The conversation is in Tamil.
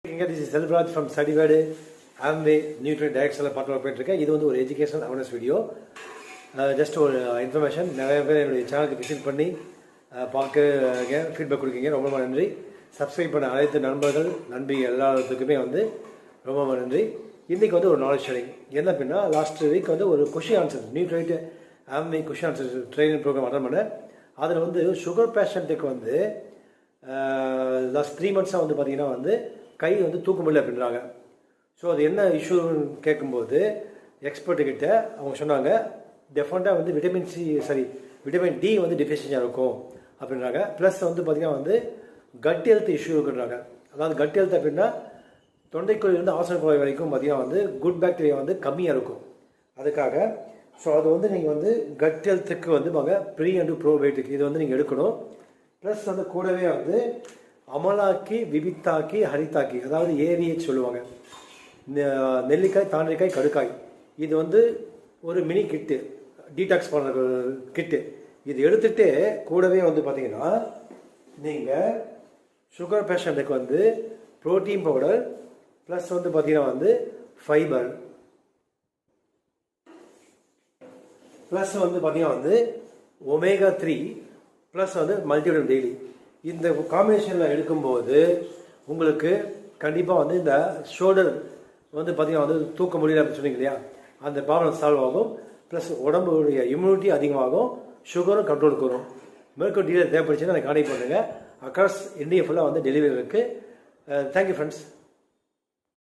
This is Selvraj from Studyvad Amway Nutrient Direction பார்த்துட்டு இது வந்து ஒரு எஜுகேஷனல் அவேர்னஸ் வீடியோ. ஜஸ்ட் ஒரு இன்ஃபர்மேஷன். நிறைய பேர் என்னுடைய சேனலுக்கு விசிட் பண்ணி பார்க்க ஃபீட்பேக் கொடுக்கீங்க, ரொம்ப நன்றி. சப்ஸ்கிரைப் பண்ண அனைத்து நண்பர்கள் நன்றி எல்லாத்துக்குமே வந்து ரொம்ப நன்றி. இன்றைக்கி வந்து ஒரு நாலேஜ் ஷேரிங் என்ன அப்படின்னா, லாஸ்ட் வீக் வந்து ஒரு question answer Nutrilite Amway question answer training program attend பண்ணேன். அதில் வந்து சுகர் பேஷண்ட்டுக்கு வந்து லாஸ்ட் 3 monthஸாக வந்து பார்த்திங்கன்னா வந்து கை வந்து தூக்க முடியல அப்படின்றாங்க. ஸோ அது என்ன இஷ்யூன்னு கேட்கும்போது எக்ஸ்பர்ட்டுக்கிட்ட அவங்க சொன்னாங்க, டெஃபினட்டாக வந்து விட்டமின் டி வந்து டெஃபிஷியன்சியாக இருக்கும் அப்படின்றாங்க. ப்ளஸ் வந்து பார்த்திங்கன்னா வந்து கட் ஹெல்த் இஷ்யூ இருக்குன்றாங்க. அதாவது கட் ஹெல்த் அப்படின்னா தொண்டைக்குழியிலிருந்து ஆசன குழாய் வரைக்கும் பார்த்திங்கன்னா வந்து குட் பாக்டீரியா வந்து கம்மியாக இருக்கும். அதுக்காக ஸோ அது வந்து நீங்கள் வந்து கட் ஹெல்த்துக்கு வந்து ப்ரீ அண்ட் ப்ரோபயோட்டிக் இது வந்து நீங்கள் எடுக்கணும். ப்ளஸ் வந்து கூடவே வந்து அமலாக்கி, விபித்தாக்கி, ஹரித்தாக்கி, அதாவது ஏவிஹெச் சொல்லுவாங்க. நெல்லிக்காய், தாண்டிக்காய், கடுக்காய், இது வந்து ஒரு மினி கிட்டு, டீடாக்ஸ் பண்ணுற கிட்டு. இது எடுத்துகிட்டு கூடவே வந்து பார்த்திங்கன்னா நீங்கள் சுகர் பேஷண்ட்டுக்கு வந்து ப்ரோட்டீன் பவுடர் ப்ளஸ் வந்து பார்த்திங்கன்னா வந்து ஃபைபர் ப்ளஸ் வந்து பார்த்திங்கன்னா வந்து ஒமேகா 3 ப்ளஸ் வந்து மல்டிவிட்டமின் டெய்லி, இந்த காம்பினேஷனில் எடுக்கும்போது உங்களுக்கு கண்டிப்பாக வந்து இந்த ஷோல்டர் வந்து பார்த்திங்கன்னா வந்து தூக்க முடியல அப்படின்னு சொன்னீங்க இல்லையா, அந்த ப்ராப்ளம் சால்வ் ஆகும். ப்ளஸ் உடம்புடைய இம்யூனிட்டி அதிகமாகும், சுகரும் கண்ட்ரோலுக்கு வரும். மேற்கொண்டு டீலர் தேவைப்படுச்சுன்னா எனக்கு கான்டெக்ட் பண்ணுங்கள். அக்ராஸ் இந்தியா ஃபுல்லாக வந்து டெலிவரி இருக்குது. Thank you friends.